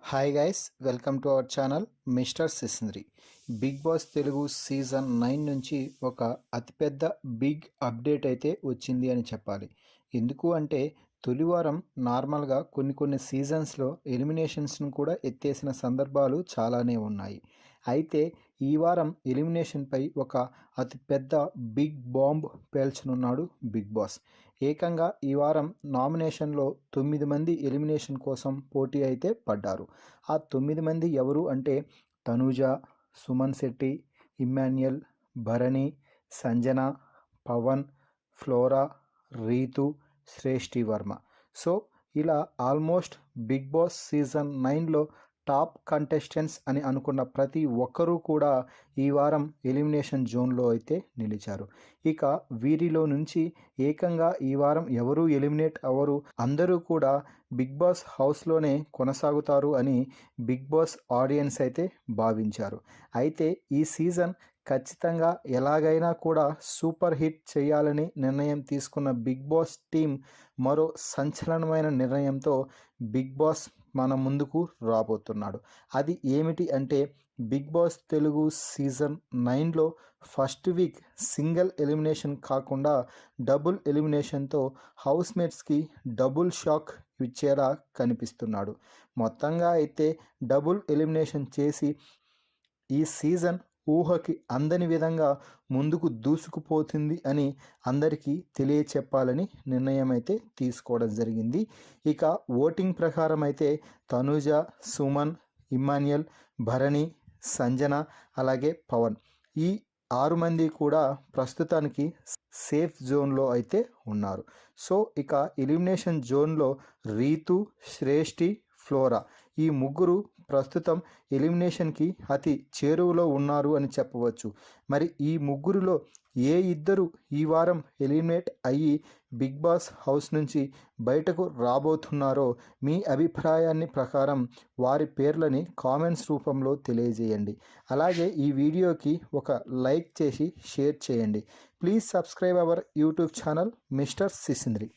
Hi guys, welcome to our channel mister Sisindri. Bigg Boss Telugu season 9 నుంచి ఒక అతిపెద్ద big update అయితే వచ్చింది అని చెప్పాలి. ఎందుకు అంటే తొలివారం నార్మల్గా కొన్ని సీజన్స్లో ఎలిమినేషన్స్ను కూడా ఎత్తేసిన సందర్భాలు చాలానే ఉన్నాయి. అయితే ఈ వారం ఎలిమినేషన్పై ఒక అతిపెద్ద బిగ్ బాంబ్ పేల్చనున్నాడు బిగ్ బాస్. ఏకంగా ఈ వారం నామినేషన్లో 9 మంది ఎలిమినేషన్ కోసం పోటీ అయితే పడ్డారు. ఆ 9 మంది ఎవరు అంటే Tanuja, Suman Shetty, Emmanuel, Bharani, Sanjana, Pavan, Flora, Ritu, Shreshti Varma. So ఇలా ఆల్మోస్ట్ బిగ్ బాస్ సీజన్ 9లో టాప్ కంటెస్టెంట్స్ అని అనుకున్న ప్రతి ఒక్కరూ కూడా ఈ వారం ఎలిమినేషన్ జోన్లో అయితే నిలిచారు. ఇక వీరిలో నుంచి ఏకంగా ఈ వారం ఎవరు ఎలిమినేట్ అవ్వరు, అందరూ కూడా బిగ్ బాస్ హౌస్లోనే కొనసాగుతారు అని బిగ్ బాస్ ఆడియన్స్ అయితే భావించారు. అయితే ఈ సీజన్ ఖచ్చితంగా ఎలాగైనా కూడా సూపర్ హిట్ చేయాలని నిర్ణయం తీసుకున్న బిగ్ బాస్ టీం మరో సంచలనమైన నిర్ణయంతో బిగ్ బాస్ మన ముందుకు రాబోతున్నాడు. అది ఏమిటి అంటే బిగ్ బాస్ తెలుగు సీజన్ 9లో ఫస్ట్ వీక్ సింగిల్ ఎలిమినేషన్ కాకుండా డబుల్ ఎలిమినేషన్తో హౌస్మేట్స్కి డబుల్ షాక్ ఇచ్చేలా కనిపిస్తున్నాడు. మొత్తంగా అయితే డబుల్ ఎలిమినేషన్ చేసి ఈ సీజన్ ఊహకి అందని విధంగా ముందుకు దూసుకుపోతుంది అని అందరికీ తెలియచెప్పాలని నిర్ణయం అయితే తీసుకోవడం జరిగింది. ఇక ఓటింగ్ ప్రకారం అయితే తనూజ, సుమన్, ఇమ్మాన్యుయల్, భరణి, సంజన అలాగే పవన్ ఈ 6 మంది కూడా ప్రస్తుతానికి సేఫ్ జోన్లో అయితే ఉన్నారు. సో ఇక ఎలిమినేషన్ జోన్లో రీతు, శ్రేష్ఠి, ఫ్లోరా ఈ ముగ్గురు ప్రస్తుతం ఎలిమినేషన్కి అతి చేరువలో ఉన్నారు అని చెప్పవచ్చు. మరి ఈ ముగ్గురులో ఏ ఇద్దరు ఈ వారం ఎలిమినేట్ అయ్యి బిగ్ బాస్ హౌస్ నుంచి బయటకు రాబోతున్నారో మీ అభిప్రాయాన్ని ప్రకారం వారి పేర్లని కామెంట్స్ రూపంలో తెలియజేయండి. అలాగే ఈ వీడియోకి ఒక లైక్ చేసి షేర్ చేయండి. Please subscribe our YouTube channel mister సిసింద్రి.